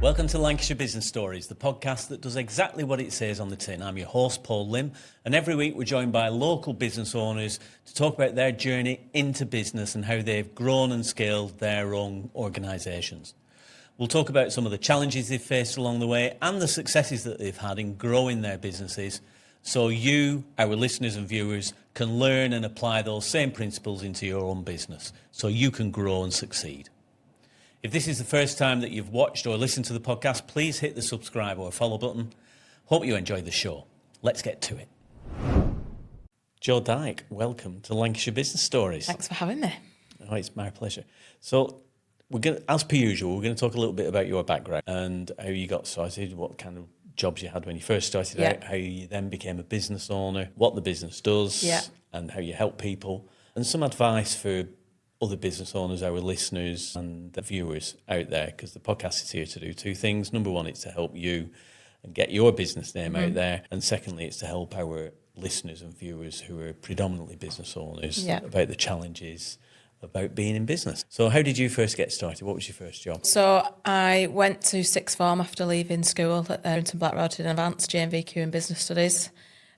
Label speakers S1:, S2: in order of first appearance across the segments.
S1: Welcome to Lancashire Business Stories, the podcast that does exactly what it says on the tin. I'm your host, Paul Lim, and every week we're joined by local business owners to talk about their journey into business and how they've grown and scaled their own organisations. We'll talk about some of the challenges they've faced along the way and the successes that they've had in growing their businesses, so you, our listeners and viewers, can learn and apply those same principles into your own business, so you can grow and succeed. If this is the first time that you've watched or listened to the podcast, please hit the subscribe or follow button. Hope you enjoyed the show. Let's get to it. Jo Dyke, welcome to Lancashire Business Stories.
S2: Thanks for having me.
S1: Oh, it's my pleasure. So, as per usual, we're going to talk a little bit about your background and how you got started, what kind of jobs you had when you first started out, how you then became a business owner, what the business does, and how you help people, and some advice for other business owners, our listeners and the viewers out there, because the podcast is here to do two things. Number one, it's to help you and get your business name out there. And secondly, it's to help our listeners and viewers who are predominantly business owners about the challenges about being in business. So how did you first get started? What was your first job?
S2: So I went to sixth form after leaving school at Errington Black Road in advanced GMVQ in business studies.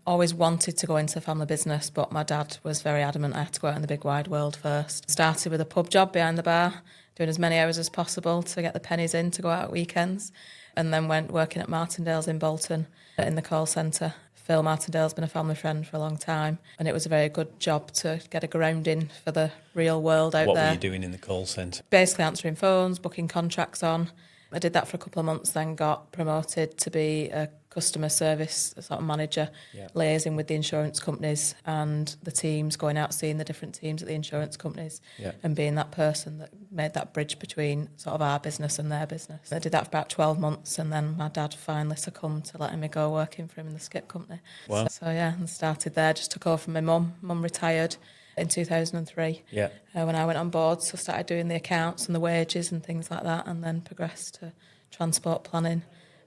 S2: Always wanted to go into the family business, but my dad was very adamant I had to go out in the big wide world first. Started with a pub job behind the bar, doing as many hours as possible to get the pennies in to go out at weekends, and then went working at Martindales in Bolton in the call centre. Phil Martindale's been a family friend for a long time, and it was a very good job to get a grounding for the real world out there.
S1: What were you doing in the call centre?
S2: Basically answering phones, booking contracts on. I did that for a couple of months, then got promoted to be a customer service sort of manager, liaising with the insurance companies and the teams, going out seeing the different teams at the insurance companies and being that person that made that bridge between sort of our business and their business. I did that for about 12 months, and then my dad finally succumbed to letting me go working for him in the skip company.
S1: Wow.
S2: So and started there, just took over from my mum. Mum retired in 2003 when I went on board, so started doing the accounts and the wages and things like that, and then progressed to transport planning.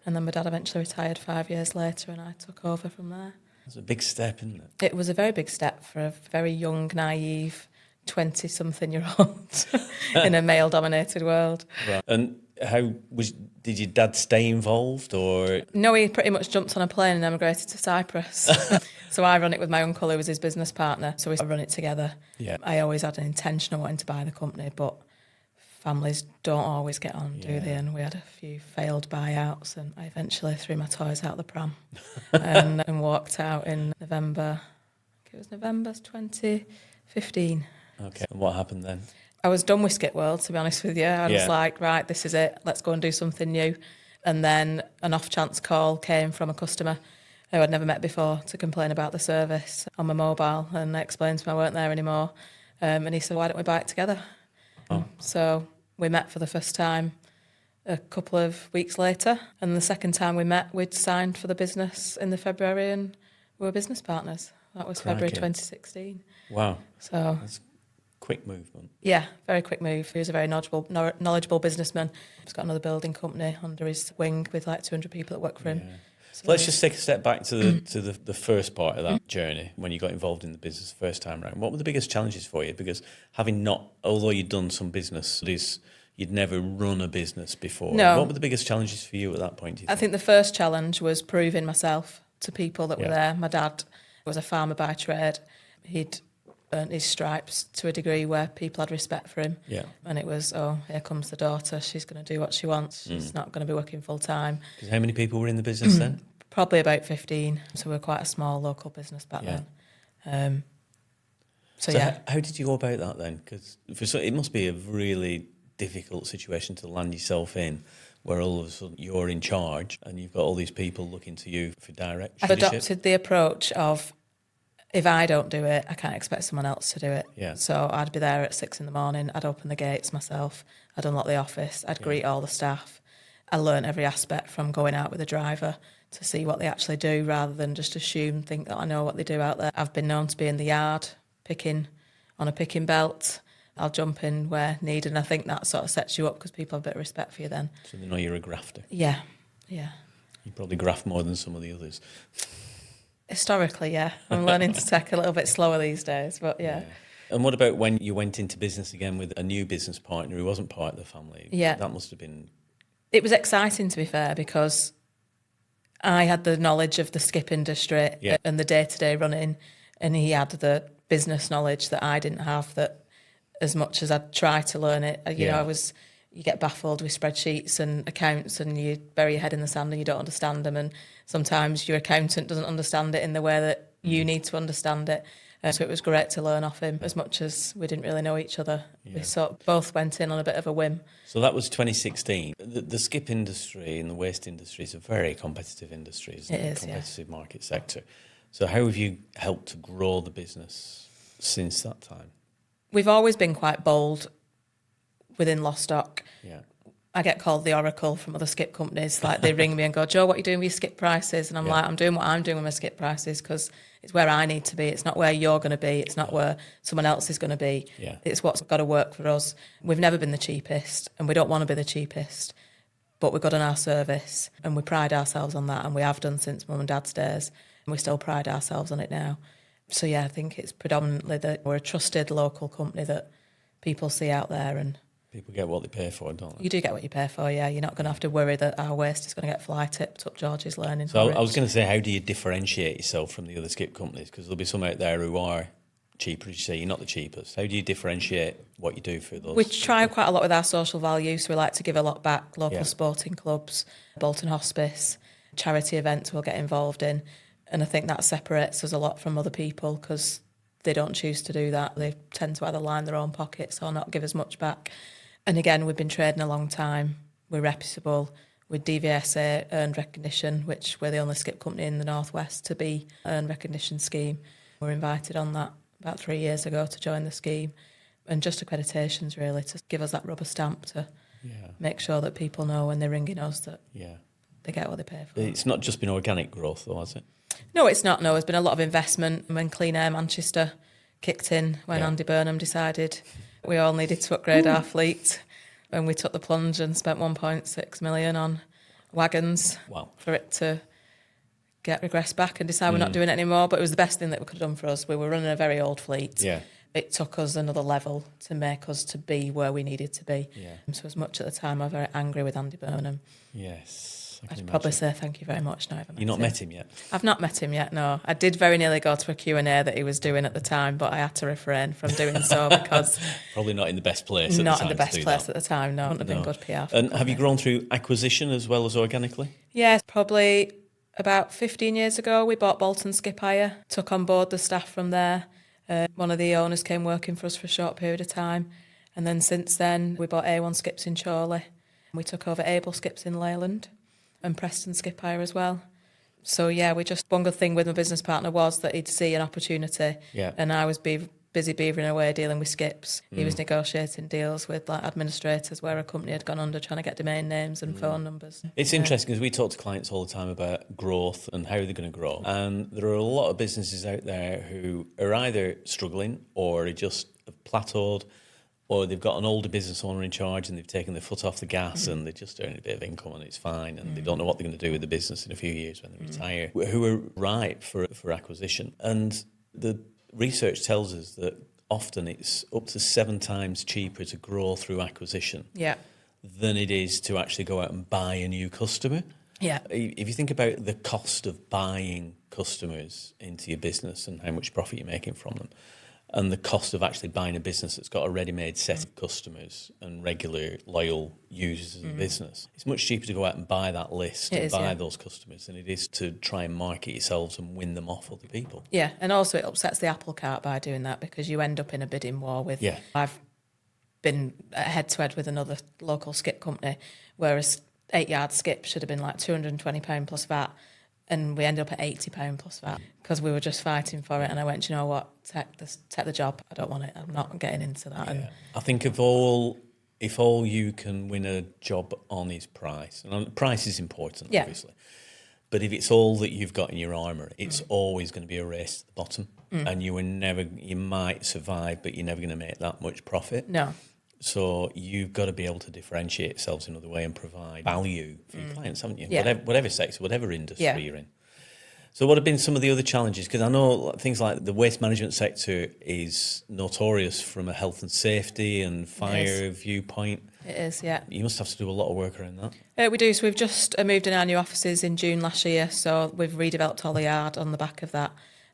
S2: And then my dad eventually retired 5 years later, and I took over from there.
S1: It's a big step, isn't it?
S2: It was a very big step for a very young, naive 20-something-year-old in a male-dominated world.
S1: Right. And did your dad stay involved, or?
S2: No, he pretty much jumped on a plane and emigrated to Cyprus. So I run it with my uncle, who was his business partner, so we run it together. Yeah. I always had an intention of wanting to buy the company, but families don't always get on, do they? And we had a few failed buyouts, and I eventually threw my toys out the pram and walked out in November. I think it was November 2015.
S1: Okay, and what happened then?
S2: I was done with Skip World, to be honest with you. I was like, right, this is it. Let's go and do something new. And then an off-chance call came from a customer who I'd never met before to complain about the service on my mobile, and I explained to him I weren't there anymore. And he said, why don't we buy it together? So we met for the first time a couple of weeks later, and the second time we met, we'd signed for the business in the February, and we were business partners. That was February 2016.
S1: Wow.
S2: So
S1: that's quick movement.
S2: Yeah, very quick move. He was a very knowledgeable businessman. He's got another building company under his wing with like 200 people that work for him.
S1: So let's just take a step back to the first part of that journey, when you got involved in the business the first time round. What were the biggest challenges for you? Because although you'd done some business studies, you'd never run a business before. No. What were the biggest challenges for you at that point, do you think?
S2: I think the first challenge was proving myself to people that were there. My dad was a farmer by trade. He'd earned his stripes to a degree where people had respect for him. Yeah. And it was, here comes the daughter. She's going to do what she wants. She's not going to be working full time.
S1: Because how many people were in the business then?
S2: Probably about 15. So we were quite a small local business back then.
S1: How did you go about that then? Because it must be a really difficult situation to land yourself in, where all of a sudden you're in charge and you've got all these people looking to you for direction.
S2: I've adopted the approach of, if I don't do it, I can't expect someone else to do it. Yeah. So I'd be there at 6 a.m, I'd open the gates myself, I'd unlock the office, I'd greet all the staff. I learnt every aspect from going out with a driver to see what they actually do, rather than just think that I know what they do out there. I've been known to be in the yard, picking on a picking belt. I'll jump in where needed, and I think that sort of sets you up because people have a bit of respect for you then.
S1: So they know you're a grafter.
S2: Yeah.
S1: You probably graft more than some of the others.
S2: Historically, yeah. I'm learning to take a little bit slower these days, but yeah.
S1: And what about when you went into business again with a new business partner who wasn't part of the family?
S2: Yeah.
S1: That must have been
S2: It was exciting, to be fair, because I had the knowledge of the skip industry and the day-to-day running, and he had the business knowledge that I didn't have, that as much as I'd try to learn it, you get baffled with spreadsheets and accounts and you bury your head in the sand and you don't understand them, and sometimes your accountant doesn't understand it in the way that you need to understand it. So it was great to learn off him, as much as we didn't really know each other. We sort of both went in on a bit of a whim.
S1: So that was 2016. The skip industry and the waste industry is a very competitive industry, isn't it?
S2: It is,
S1: competitive market sector. So how have you helped to grow the business since that time?
S2: We've always been quite bold within Lostock.
S1: Yeah.
S2: I get called the oracle from other skip companies. Like, they ring me and go, "Joe, what are you doing with your skip prices?" And I'm like, "I'm doing what I'm doing with my skip prices, because it's where I need to be. It's not where you're going to be. It's not where someone else is going to be.
S1: Yeah.
S2: It's what's got to work for us." We've never been the cheapest, and we don't want to be the cheapest, but we're good on our service, and we pride ourselves on that, and we have done since Mum and Dad's days, and we still pride ourselves on it now. So yeah, I think it's predominantly that we're a trusted local company that people see out there, and
S1: people get what they pay for, don't they?
S2: you do get what you pay for, yeah. You're not going to have to worry that our waste is going to get fly tipped up George's Lane.
S1: So I was going to say, how do you differentiate yourself from the other skip companies? Because there'll be some out there who are cheaper, as you say. You're not the cheapest. How do you differentiate what you do for those?
S2: We try quite a lot with our social values, so we like to give a lot back. Local sporting clubs, Bolton Hospice, charity events we'll get involved in. And I think that separates us a lot from other people, because they don't choose to do that. They tend to either line their own pockets or not give as much back. And again, we've been trading a long time. We're reputable. With DVSA Earned Recognition, which we're the only skip company in the Northwest to be Earned Recognition scheme. We were invited on that about 3 years ago to join the scheme. And just accreditations, really, to give us that rubber stamp to make sure that people know when they're ringing us that they get what they pay for.
S1: It's not just been organic growth, though, has it?
S2: No, it's not. No, there's been a lot of investment. When Clean Air Manchester kicked in, when Andy Burnham decided we all needed to upgrade our fleet, and we took the plunge and spent 1.6 million on wagons for it to get regressed back and decide we're not doing it anymore. But it was the best thing that we could have done for us. We were running a very old fleet.
S1: Yeah.
S2: It took us another level to make us to be where we needed to be.
S1: Yeah.
S2: So as much at the time, I was very angry with Andy Burnham.
S1: Yes.
S2: I'd probably say thank you very much now.
S1: You've not met him yet?
S2: I've not met him yet, no. I did very nearly go to a Q&A that he was doing at the time, but I had to refrain from doing so because...
S1: Probably not in the best place at the time.
S2: Not in the best place at the time, no. It wouldn't have been good PR.
S1: And have you grown through acquisition as well as organically?
S2: Yeah, probably about 15 years ago, we bought Bolton Skip Hire, took on board the staff from there. One of the owners came working for us for a short period of time. And then since then, we bought A1 Skips in Chorley. We took over Able Skips in Leyland and Preston Skip Hire as well. So, yeah, one good thing with my business partner was that he'd see an opportunity and I was busy beavering away dealing with skips. He was negotiating deals with administrators where a company had gone under, trying to get domain names and phone numbers.
S1: It's interesting because we talk to clients all the time about growth and how they're going to grow. And there are a lot of businesses out there who are either struggling or are just plateaued, or they've got an older business owner in charge and they've taken their foot off the gas and they're just earning a bit of income and it's fine and they don't know what they're going to do with the business in a few years when they retire, who are ripe for acquisition. And the research tells us that often it's up to 7 times cheaper to grow through acquisition than it is to actually go out and buy a new customer.
S2: Yeah.
S1: If you think about the cost of buying customers into your business and how much profit you're making from them, and the cost of actually buying a business that's got a ready-made set of customers and regular, loyal users of the business, it's much cheaper to go out and buy that list and buy those customers than it is to try and market yourselves and win them off other people. Yeah,
S2: and also it upsets the apple cart by doing that because you end up in a bidding war with... Yeah. I've been head-to-head with another local skip company where a 8-yard skip should have been like £220 plus VAT, and we ended up at £80 plus VAT because we were just fighting for it. And I went, "Do you know what? Take the job. I don't want it. I'm not getting into that." Yeah. And
S1: I think if all you can win a job on is price, and price is important, obviously, but if it's all that you've got in your armour, it's always going to be a race to the bottom, and you might survive, but you're never going to make that much profit.
S2: No.
S1: So you've got to be able to differentiate yourselves in another way and provide value for your clients, haven't you? Yeah. Whatever sector, whatever industry you're in. So what have been some of the other challenges? Because I know things like the waste management sector is notorious from a health and safety and fire viewpoint.
S2: It is, yeah.
S1: You must have to do a lot of work around that.
S2: We do. So we've just moved in our new offices in June last year. So we've redeveloped all the yard on the back of that.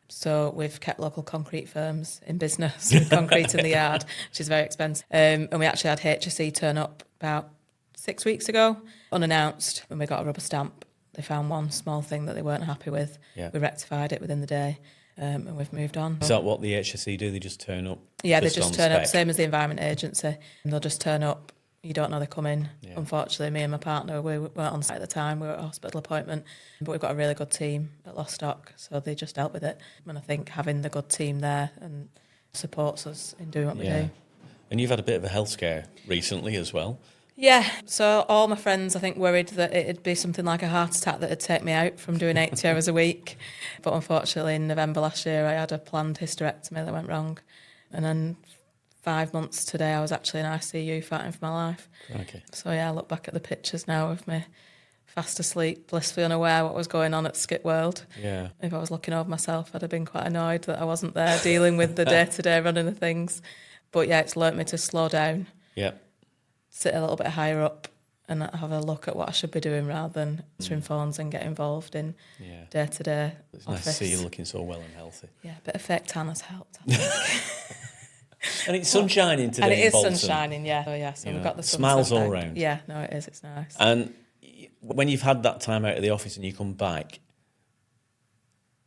S2: So we've kept local concrete firms in business with concrete in the yard, which is very expensive. And we actually had HSE turn up about 6 weeks ago, unannounced, and we got a rubber stamp. They found one small thing that they weren't happy with.
S1: Yeah.
S2: We rectified it within the day, and we've moved on.
S1: Is that what the HSE do? They just turn up?
S2: Yeah, they just turn
S1: spec?
S2: up, same as the Environment Agency. They'll just turn up. You don't know they're coming.
S1: Yeah.
S2: Unfortunately, me and my partner, we weren't on site at the time. We were at a hospital appointment. But we've got a really good team at Lostock, so they just dealt with it. And I think having the good team there and supports us in doing what we do.
S1: And you've had a bit of a health scare recently as well.
S2: Yeah, so all my friends, I think, worried that it'd be something like a heart attack that would take me out from doing 80 hours a week. But unfortunately, in November last year, I had a planned hysterectomy that went wrong. And then 5 months today, I was actually in ICU fighting for my life.
S1: Okay.
S2: So yeah, I look back at the pictures now of me fast asleep, blissfully unaware what was going on at Skip World.
S1: Yeah.
S2: If I was looking over myself, I'd have been quite annoyed that I wasn't there dealing with the day-to-day running of things. But yeah, it's learnt me to slow down.
S1: Yeah.
S2: Sit a little bit higher up and have a look at what I should be doing rather than answering phones and get involved in day-to-day
S1: It's
S2: office.
S1: nice to see you looking so well and healthy.
S2: Yeah, a bit of fake tan has helped, I think.
S1: And it's sunshining today.
S2: And it
S1: in
S2: is
S1: Bolton.
S2: sunshining, yeah. So yeah, so we've got the sunset
S1: smiles all
S2: out.
S1: round.
S2: Yeah, no, it is. It's nice.
S1: And when you've had that time out of the office and you come back,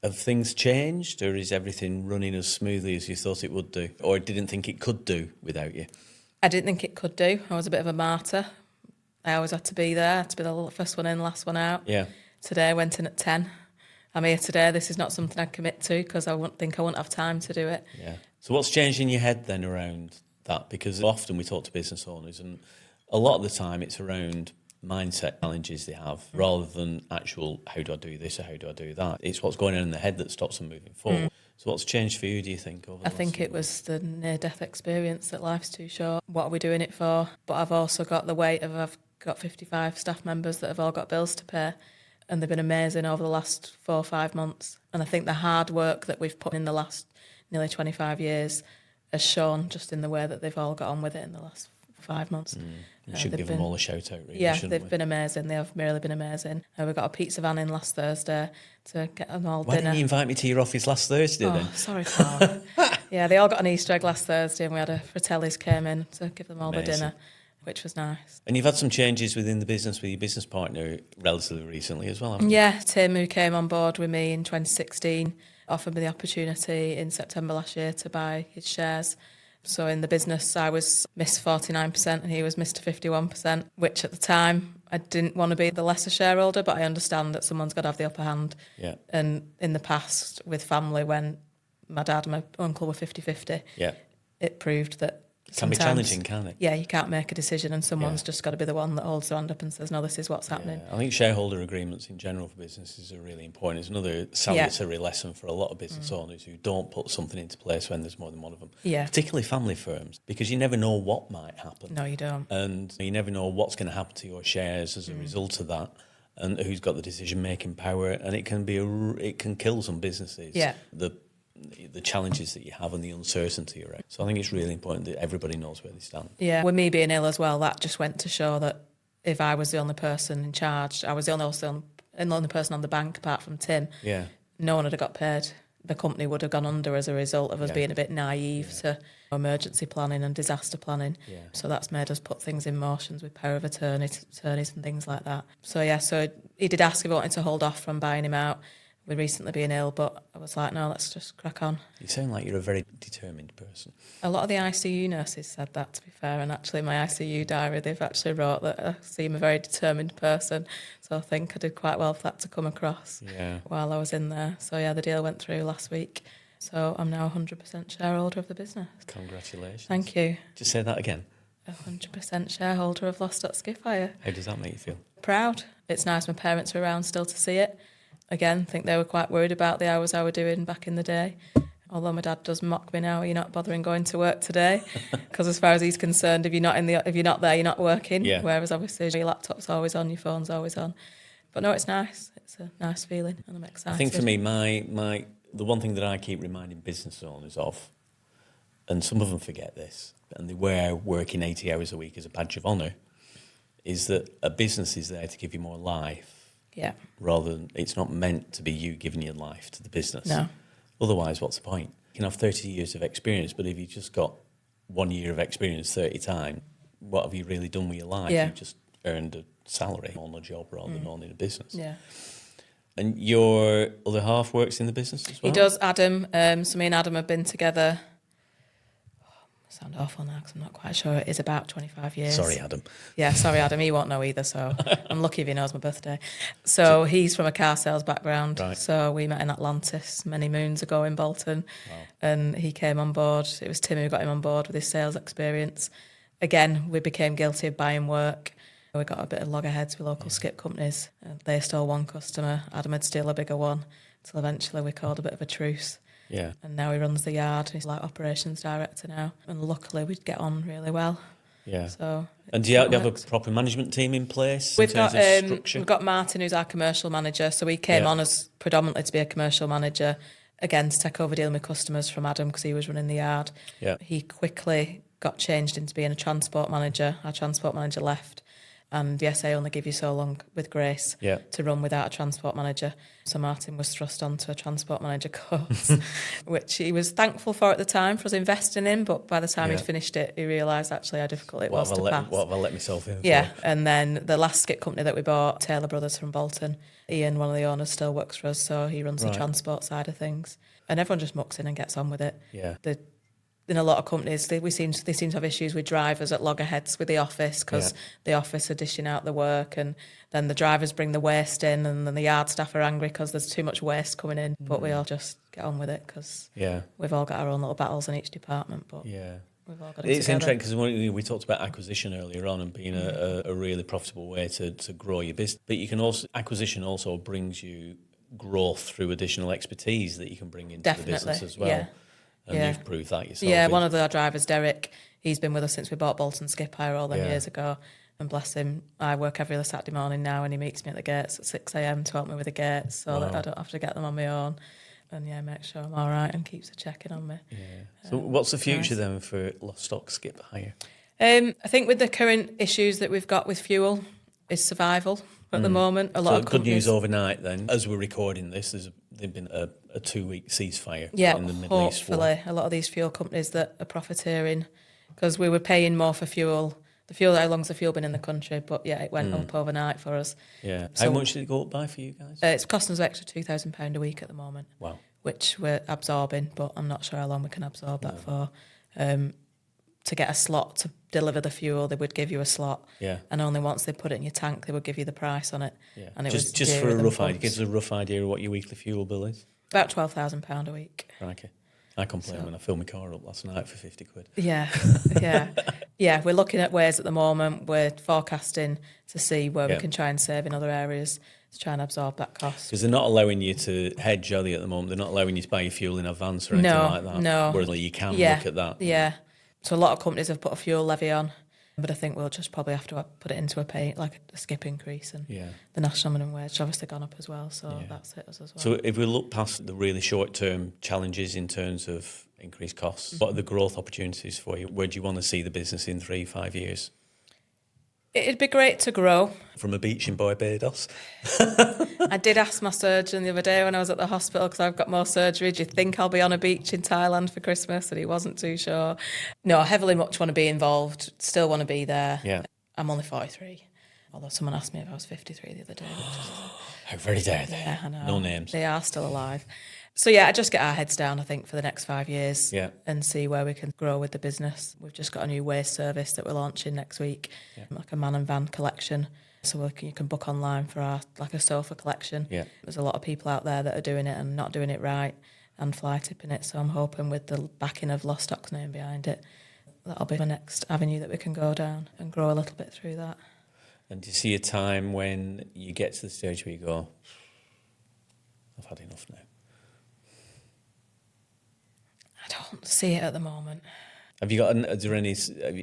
S1: have things changed, or is everything running as smoothly as you thought it would do, or didn't think it could do without you?
S2: I didn't think it could do. I was a bit of a martyr. I always had to be there, to be the first one in, last one out.
S1: Yeah.
S2: Today I went in at 10. I'm here today. This is not something I'd commit to because I wouldn't have time to do it.
S1: Yeah. So what's changed in your head then around that? Because often we talk to business owners and a lot of the time it's around mindset challenges they have rather than actual, how do I do this or how do I do that? It's what's going on in the head that stops them moving forward. So what's changed for you, do you think?
S2: I think it was the near-death experience that life's too short. What are we doing it for? But I've also got the weight of I've got 55 staff members that have all got bills to pay, and they've been amazing over the last 4 or 5 months. And I think the hard work that we've put in the last nearly 25 years has shown just in the way that they've all got on with it in the last 5 months.
S1: You should give them all a shout out, really.
S2: Yeah,
S1: they've
S2: they've been amazing. They have really been amazing. We got a pizza van in last Thursday to get them all
S1: Why
S2: dinner.
S1: didn't you invite me to your office last Thursday then?
S2: Sorry, Paul. Yeah, they all got an Easter egg last Thursday, and we had a Fratelli's came in to give them all the dinner, which was nice.
S1: And you've had some changes within the business with your business partner relatively recently as well, haven't you?
S2: Yeah, Tim, who came on board with me in 2016, offered me the opportunity in September last year to buy his shares. So in the business, I was Miss 49% and he was Mr 51%, which at the time, I didn't want to be the lesser shareholder, but I understand that someone's got to have the upper hand.
S1: Yeah.
S2: And in the past, with family, when my dad and my uncle were 50-50, it proved that
S1: it can be challenging, can't it?
S2: Yeah, you can't make a decision and someone's just got to be the one that holds their hand up and says, no, this is what's happening.
S1: I think shareholder agreements in general for businesses are really important. It's another salutary lesson for a lot of business owners who don't put something into place when there's more than one of them.
S2: Yeah.
S1: Particularly family firms, because you never know what might happen.
S2: No, you don't.
S1: And you never know what's going to happen to your shares as a result of that, and who's got the decision-making power, and it can kill some businesses.
S2: Yeah.
S1: The challenges that you have and the uncertainty around. So I think it's really important that everybody knows where they stand.
S2: Yeah, with me being ill as well, that just went to show that if I was the only person in charge, I was the only person on the bank apart from Tim, no one would have got paid. The company would have gone under as a result of us being a bit naive to emergency planning and disaster planning. Yeah. So that's made us put things in motions with power of attorneys and things like that. So so he did ask if I wanted to hold off from buying him out. With recently being ill, but I was like, no, let's just crack on.
S1: You sound like you're a very determined person.
S2: A lot of the ICU nurses said that, to be fair, and actually my ICU diary, they've actually wrote that I seem a very determined person, so I think I did quite well for that to come across while I was in there. So yeah, the deal went through last week, so I'm now 100% shareholder of the business.
S1: Congratulations.
S2: Think you.
S1: Just say that again.
S2: 100% shareholder of Lostock Skip Hire.
S1: How does that make you feel?
S2: Proud. It's nice my parents are around still to see it. Again, I think they were quite worried about the hours I were doing back in the day. Although my dad does mock me now, you're not bothering going to work today, because as far as he's concerned, if you're not there, you're not working. Yeah. Whereas obviously your laptop's always on, your phone's always on. But no, it's nice. It's a nice feeling, and I'm excited.
S1: I think for me, the one thing that I keep reminding business owners of, and some of them forget this, and they wear working 80 hours a week as a badge of honour, is that a business is there to give you more life.
S2: Yeah.
S1: Rather than, it's not meant to be you giving your life to the business.
S2: No.
S1: Otherwise, what's the point? You can have 30 years of experience, but if you've just got 1 year of experience 30 times, what have you really done with your life?
S2: Yeah.
S1: You've just earned a salary on a job rather than owning a business.
S2: Yeah.
S1: And your other half works in the business as well?
S2: He does, Adam. So me and Adam have been together, I sound awful now because I'm not quite sure, it is about 25 years.
S1: Sorry, Adam.
S2: Yeah, sorry, Adam. He won't know either, so I'm lucky if he knows my birthday. So he's from a car sales background.
S1: Right.
S2: So we met in Atlantis many moons ago in Bolton.
S1: Wow.
S2: And he came on board. It was Tim who got him on board with his sales experience. Again, we became guilty of buying work. We got a bit of loggerheads with local skip companies. They stole one customer. Adam would steal a bigger one. Until eventually we called a bit of a truce.
S1: Yeah.
S2: And now he runs the yard. He's like operations director now. And luckily we'd get on really well.
S1: Yeah.
S2: So.
S1: And do you have a proper management team in place
S2: We've
S1: in terms
S2: got
S1: of structure?
S2: we've got Martin, who's our commercial manager. So he came on as predominantly to be a commercial manager, again to take over dealing with customers from Adam because he was running the yard.
S1: Yeah.
S2: He quickly got changed into being a transport manager. Our transport manager left, and yes, I only give you so long with grace to run without a transport manager. So Martin was thrust onto a transport manager course, which he was thankful for at the time for us investing in, but by the time he'd finished it, he realised actually how difficult it was to pass.
S1: What have I let myself in
S2: Yeah,
S1: for?
S2: and then the last skip company that we bought, Taylor Brothers from Bolton, Ian, one of the owners, still works for us, so he runs the transport side of things. And everyone just mucks in and gets on with it.
S1: Yeah.
S2: In a lot of companies, they seem to have issues with drivers at loggerheads with the office because the office are dishing out the work, and then the drivers bring the waste in, and then the yard staff are angry because there's too much waste coming in. But we all just get on with it because we've all got our own little battles in each department. But we've all got it
S1: It's
S2: together.
S1: interesting because we talked about acquisition earlier on and being a really profitable way to grow your business. But you can acquisition also brings you growth through additional expertise that you can bring into the business as well.
S2: Yeah.
S1: And you've proved that yourself.
S2: Yeah, one of our drivers, Derek, he's been with us since we bought Bolton Skip Hire all them years ago. And bless him, I work every other Saturday morning now, and he meets me at the gates at 6 a.m. to help me with the gates so that I don't have to get them on my own. And make sure I'm all right and keeps a checking on me.
S1: Yeah. So what's the future then for Lostock Skip Hire?
S2: I think with the current issues that we've got with fuel, is survival at the moment. A lot of
S1: good
S2: companies,
S1: news overnight then. As we're recording this, there's been a 2-week ceasefire in the Middle East war.
S2: Hopefully a lot of these fuel companies that are profiteering, because we were paying more for fuel. How long's the fuel been in the country? But it went up overnight for us.
S1: Yeah.
S2: So,
S1: how much did it go up by for you guys?
S2: It's costing us an extra £2,000 a week at the moment.
S1: Wow.
S2: Which we're absorbing, but I'm not sure how long we can absorb that for. To get a slot to deliver the fuel, they would give you a slot. Yeah. And only once they put it in your tank, they would give you the price on it. Yeah. And it was
S1: just for a rough idea, give us a rough idea of what your weekly fuel bill is.
S2: About £12,000 a week.
S1: Okay. I complained when I filled my car up last night for 50 quid.
S2: Yeah. We're looking at ways at the moment. We're forecasting to see where we can try and save in other areas to try and absorb that cost.
S1: Because they're not allowing you to hedge, are they, at the moment? They're not allowing you to buy your fuel in advance or anything like that.
S2: No.
S1: Whereas you can look at that.
S2: Yeah. So a lot of companies have put a fuel levy on, but I think we'll just probably have to put it into a skip increase, and the national minimum wage has obviously gone up as well, so that's hit us as well.
S1: So if we look past the really short-term challenges in terms of increased costs, what are the growth opportunities for you? Where do you want to see the business in 3-5 years?
S2: It'd be great to grow.
S1: From a beach in Barbados?
S2: I did ask my surgeon the other day when I was at the hospital, because I've got more surgery, do you think I'll be on a beach in Thailand for Christmas? And he wasn't too sure. No, I heavily much want to be involved, still want to be there.
S1: Yeah.
S2: I'm only 43, although someone asked me if I was 53 the other day.
S1: How very dare they?
S2: Yeah, I know.
S1: No names.
S2: They are still alive. So I just get our heads down, I think, for the next 5 years and see where we can grow with the business. We've just got a new waste service that we're launching next week, like a man and van collection. So you can book online for a sofa collection. Yeah. There's a lot of people out there that are doing it and not doing it right and fly tipping it. So I'm hoping with the backing of Lostock's name behind it, that'll be the next avenue that we can go down and grow a little bit through that.
S1: And do you see a time when you get to the stage where you go, I've had enough now?
S2: I don't see it at the moment.
S1: Have you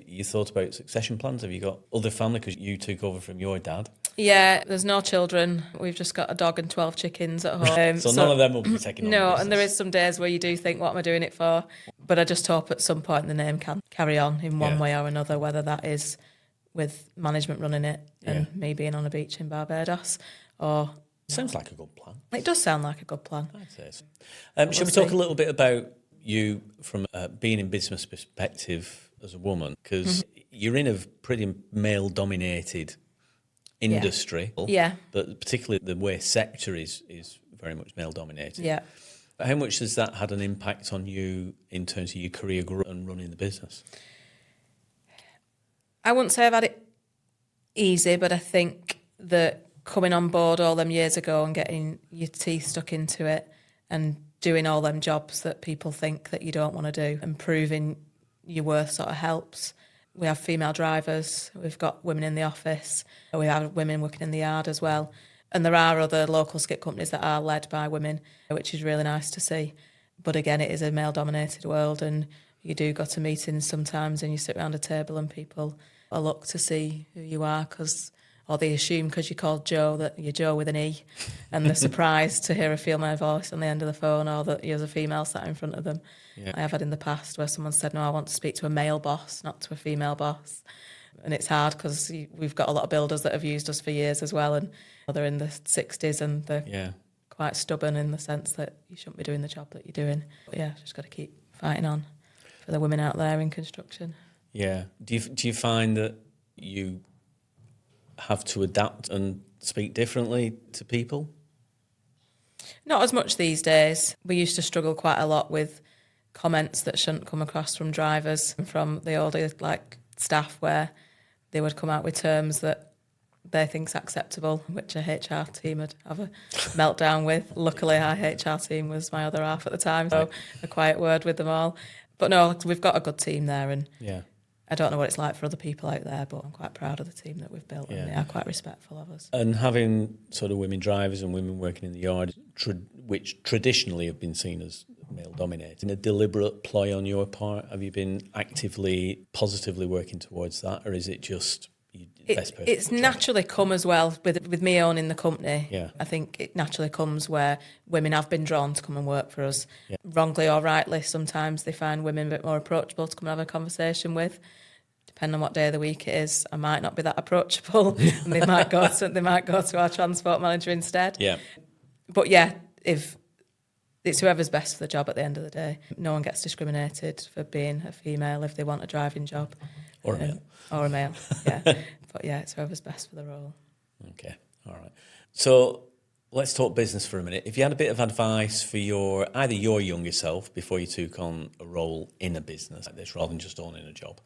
S1: you thought about succession plans? Have you got other family? Because you took over from your dad.
S2: Yeah, there's no children. We've just got a dog and 12 chickens at home.
S1: So none of them will be taking on the
S2: No,
S1: business.
S2: and there is some days where you do think, what am I doing it for? But I just hope at some point the name can carry on in one way or another, whether that is with management running it and me being on a beach in Barbados, or...
S1: Sounds like a good plan.
S2: It does sound like a good plan.
S1: I'd say so. Should we talk a little bit about you from being in business perspective as a woman? Because you're in a pretty male-dominated industry.
S2: Yeah.
S1: But particularly the waste sector is very much male-dominated.
S2: Yeah.
S1: How much has that had an impact on you in terms of your career growth and running the business?
S2: I wouldn't say I've had it easy, but I think that coming on board all them years ago and getting your teeth stuck into it and doing all them jobs that people think that you don't want to do and proving your worth sort of helps. We have female drivers, we've got women in the office, we have women working in the yard as well. And there are other local skip companies that are led by women, which is really nice to see. But again, it is a male-dominated world, and you do go to meetings sometimes and you sit around a table and people will look to see who you are, or they assume because you're called Joe that you're Joe with an E, and they're surprised to hear a female voice on the end of the phone, or that you're a female sat in front of them. Yeah. I have had in the past where someone said, no, I want to speak to a male boss, not to a female boss. And it's hard because we've got a lot of builders that have used us for years as well, and they're in the 60s and they're quite stubborn in the sense that you shouldn't be doing the job that you're doing. But yeah, just got to keep fighting on for the women out there in construction.
S1: Yeah. Do you find that you have to adapt and speak differently to people?
S2: Not as much these days. We used to struggle quite a lot with comments that shouldn't come across from drivers and from the older staff, where they would come out with terms that they think's acceptable, which a HR team would have a meltdown with. Luckily, our HR team was my other half at the time, so a quiet word with them all. But no, we've got a good team there, and I don't know what it's like for other people out there, but I'm quite proud of the team that we've built, and they are quite respectful of us.
S1: And having sort of women drivers and women working in the yard, which traditionally have been seen as male-dominated, in a deliberate ploy on your part, have you been actively, positively working towards that, or is it just the best person?
S2: It's naturally come as well with me owning the company.
S1: Yeah.
S2: I think it naturally comes where women have been drawn to come and work for us. Yeah. Wrongly or rightly, sometimes they find women a bit more approachable to come and have a conversation with. Depending on what day of the week it is, I might not be that approachable, and they might go to our transport manager instead. Yeah. But yeah, if it's whoever's best for the job at the end of the day. No one gets discriminated for being a female if they want a driving job.
S1: Or a male.
S2: Or a male, yeah. But yeah, it's whoever's best for the role.
S1: Okay, all right. So let's talk business for a minute. If you had a bit of advice for either your younger self before you took on a role in a business like this, rather than just owning a job,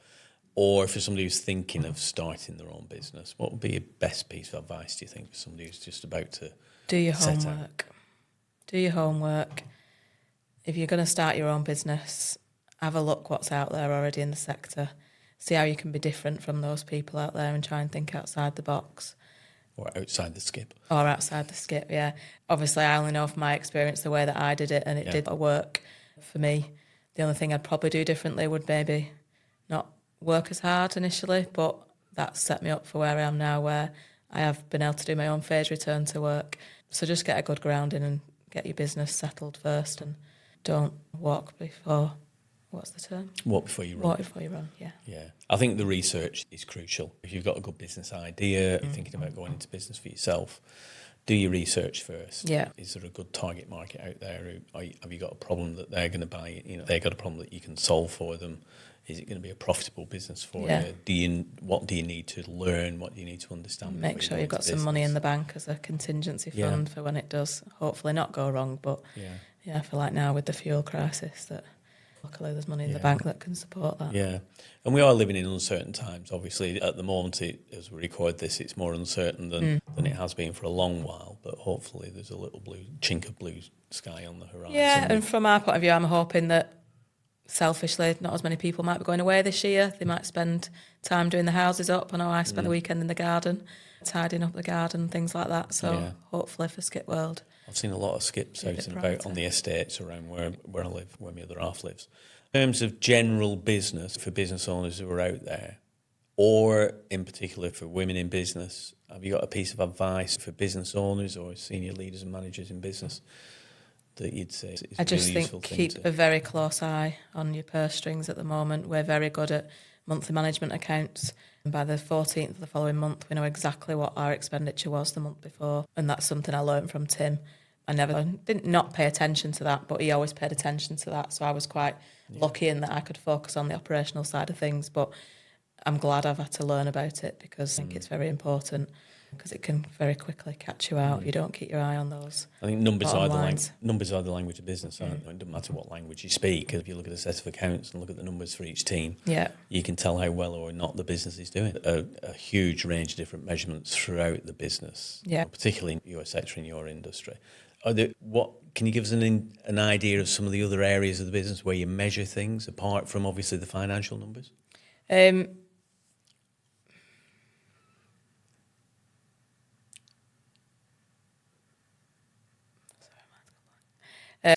S1: or for somebody who's thinking of starting their own business, what would be your best piece of advice, do you think, for somebody who's just about to
S2: do your homework? Do your homework. If you're going to start your own business, have a look what's out there already in the sector. See how you can be different from those people out there and try and think outside the box.
S1: Or outside the skip.
S2: Or outside the skip, yeah. Obviously, I only know from my experience the way that I did it, and it did work for me. The only thing I'd probably do differently would maybe not work as hard initially, but that set me up for where I am now, where I have been able to do my own phased return to work. So just get a good grounding and get your business settled first, and don't walk before, what's the term?
S1: Walk before you run.
S2: Walk before you run, yeah.
S1: Yeah. I think the research is crucial. If you've got a good business idea, thinking about going into business for yourself, do your research first. Yeah. Is there a good target market out there? Have you got a problem that they're going to buy? They've got a problem that you can solve for them. Is it going to be a profitable business for you? What do you need to learn? What do you need to understand?
S2: Make sure you've got some money in the bank as a contingency fund for when it does hopefully not go wrong. But I feel like now with the fuel crisis that luckily there's money in the bank that can support that. Yeah,
S1: and we are living in uncertain times. Obviously, at the moment, as we record this, it's more uncertain than it has been for a long while. But hopefully there's a little chink of blue sky on the horizon.
S2: Yeah, and from our point of view, I'm hoping that selfishly, not as many people might be going away this year. They might spend time doing the houses up. I know I spent the weekend in the garden, tidying up the garden, things like that. So hopefully for Skip World.
S1: I've seen a lot of skips out and about on the estates around where I live, where my other half lives. In terms of general business, for business owners who are out there, or in particular for women in business, have you got a piece of advice for business owners or senior leaders and managers in business that you'd say is
S2: I just
S1: really
S2: think
S1: useful
S2: keep a very close eye on your purse strings at the moment. We're very good at monthly management accounts. And by the 14th of the following month, we know exactly what our expenditure was the month before. And that's something I learned from Tim. I didn't not pay attention to that, but he always paid attention to that. So I was quite lucky in that I could focus on the operational side of things. But I'm glad I've had to learn about it because I think it's very important, because it can very quickly catch you out if you don't keep your eye on those.
S1: I think numbers are
S2: lines.
S1: Numbers are the language of business, aren't they? It doesn't matter what language you speak. If you look at a set of accounts and look at the numbers for each team, you can tell how well or not the business is doing. A huge range of different measurements throughout the business, particularly in your sector, in your industry. Can you give us an idea of some of the other areas of the business where you measure things apart from obviously the financial numbers?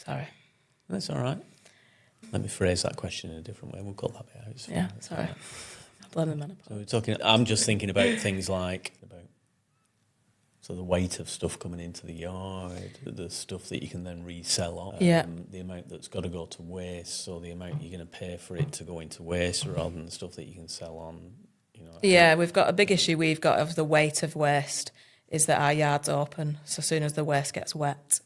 S2: Sorry.
S1: That's all right. Let me phrase that question in a different way. We'll call that bit out.
S2: Sorry. Blame the man.
S1: So we're talking. I'm just thinking about things like so the weight of stuff coming into the yard, the stuff that you can then resell on, the amount that's got to go to waste, or the amount you're going to pay for it to go into waste, rather than the stuff that you can sell on.
S2: We've got a big issue we've got of the weight of waste is that our yard's open. So as soon as the waste gets wet,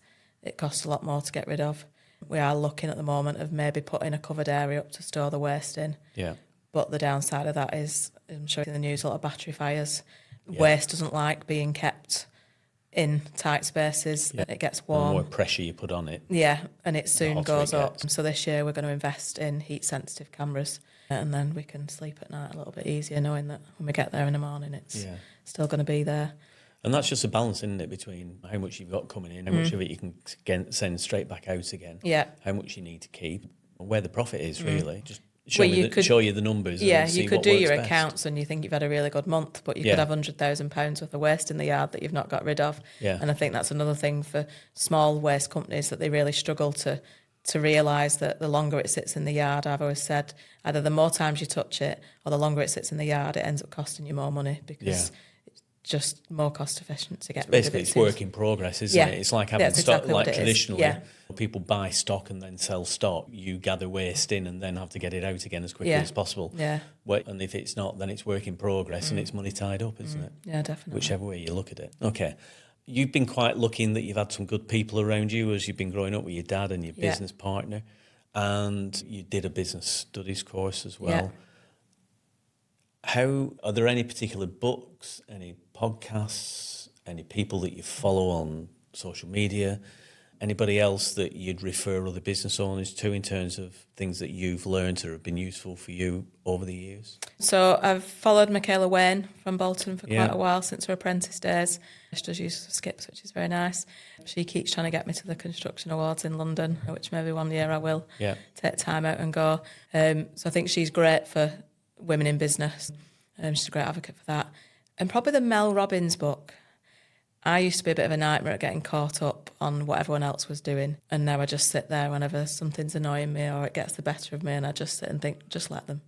S2: it costs a lot more to get rid of. We are looking at the moment of maybe putting a covered area up to store the waste in.
S1: Yeah.
S2: But the downside of that is, I'm sure in the news, a lot of battery fires. Yeah. Waste doesn't like being kept in tight spaces. Yeah. It gets warm.
S1: The more pressure you put on it.
S2: Yeah, and it soon goes up. So this year we're going to invest in heat-sensitive cameras, and then we can sleep at night a little bit easier knowing that when we get there in the morning it's still going to be there.
S1: And that's just a balance, isn't it, between how much you've got coming in, how much of it you can send straight back out again, how much you need to keep, where the profit is, really. Just show you the numbers.
S2: Yeah,
S1: and see
S2: you could
S1: what
S2: do
S1: works
S2: your
S1: best.
S2: accounts and you think you've had a really good month, but you could have £100,000 worth of waste in the yard that you've not got rid of.
S1: Yeah.
S2: And I think that's another thing for small waste companies, that they really struggle to realise that the longer it sits in the yard, I've always said, either the more times you touch it or the longer it sits in the yard, it ends up costing you more money because it's just more cost efficient to get rid of it.
S1: Basically, it's work in progress, isn't it? It's like having stock,
S2: exactly
S1: like traditionally, people buy stock and then sell stock. You gather waste in and then have to get it out again as quickly as possible.
S2: Yeah.
S1: And if it's not, then it's work in progress and it's money tied up, isn't it?
S2: Yeah, definitely.
S1: Whichever way you look at it. Okay. You've been quite lucky in that you've had some good people around you as you've been growing up with your dad and your business partner, and you did a business studies course as well. Are there any particular books, any podcasts, any people that you follow on social media, anybody else that you'd refer other business owners to in terms of things that you've learned or have been useful for you over the years?
S2: So I've followed Michaela Wayne from Bolton for quite a while, since her apprentice days. She does use skips, which is very nice. She keeps trying to get me to the construction awards in London, which maybe one year I will take time out and go. So I think she's great for women in business. She's a great advocate for that. And probably the Mel Robbins book. I used to be a bit of a nightmare at getting caught up on what everyone else was doing. And now I just sit there whenever something's annoying me or it gets the better of me, and I just sit and think, just let them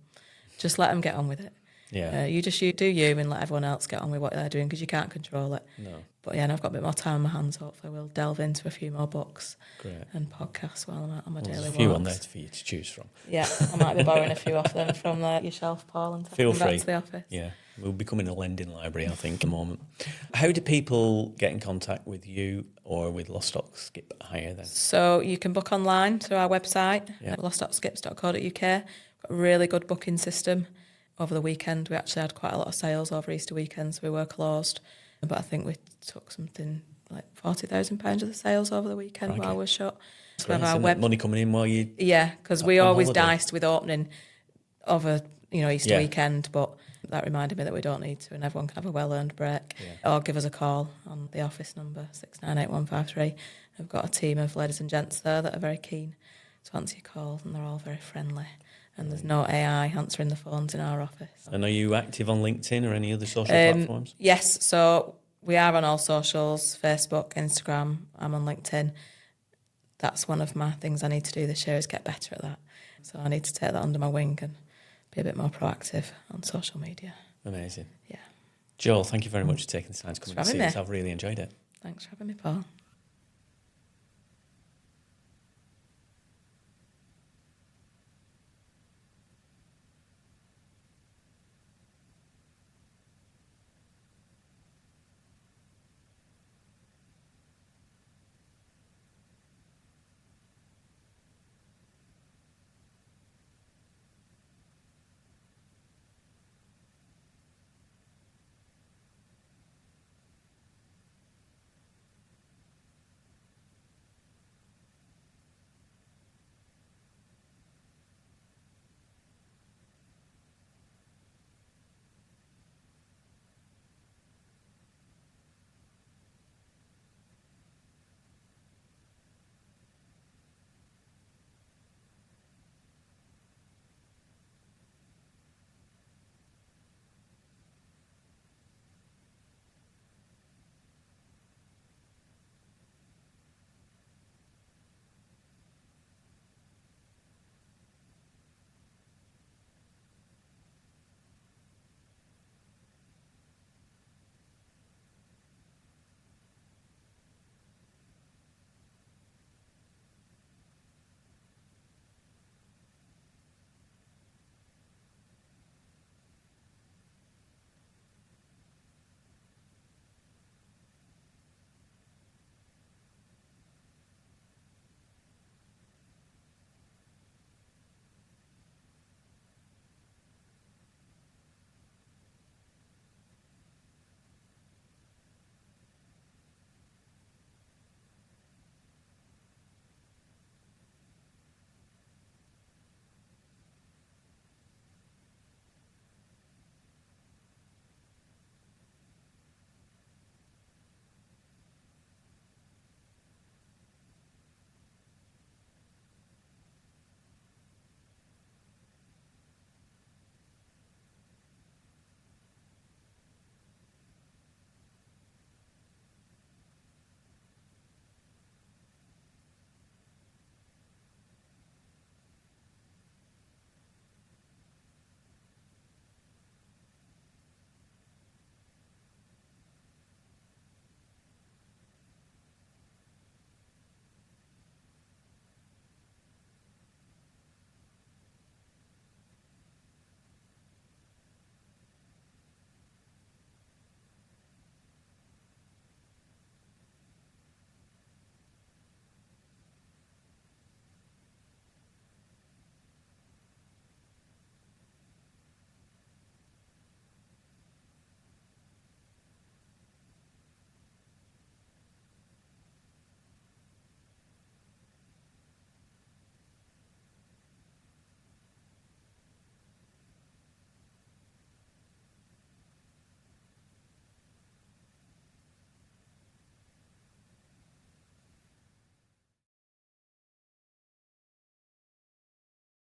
S2: get on with it.
S1: Yeah.
S2: You do you and let everyone else get on with what they're doing, because you can't control it.
S1: No.
S2: But and I've got a bit more time on my hands. Hopefully we'll delve into a few more books and podcasts while I'm out on my daily walks.
S1: There's a few on there for you to choose from.
S2: Yeah, I might be borrowing a few off them from your shelf, Paul, and taking them back to the office.
S1: Yeah, we're becoming a lending library, I think, at the moment. How do people get in contact with you or with Lostock Skip Hire then?
S2: So you can book online through our website, lostockskips.co.uk. Got a really good booking system. Over the weekend, we actually had quite a lot of sales over Easter weekend, so we were closed. But I think we took something like £40,000 of the sales over the weekend while we were shut. So we have our
S1: money coming in while you...
S2: Yeah, because we always diced with opening over Easter weekend, but that reminded me that we don't need to, and everyone can have a well-earned break. Yeah. Or give us a call on the office number, 698153. We've got a team of ladies and gents there that are very keen to answer your calls, and they're all very friendly. And there's no AI answering the phones in our office. And
S1: are you active on LinkedIn or any other social platforms?
S2: Yes, so we are on all socials, Facebook, Instagram. I'm on LinkedIn. That's one of my things I need to do this year, is get better at that. So I need to take that under my wing and be a bit more proactive on social media.
S1: Amazing.
S2: Yeah.
S1: Joel, thank you very much for taking the time to come and
S2: Thanks for
S1: see
S2: having
S1: us.
S2: me.
S1: I've really enjoyed it.
S2: Thanks for having me, Paul.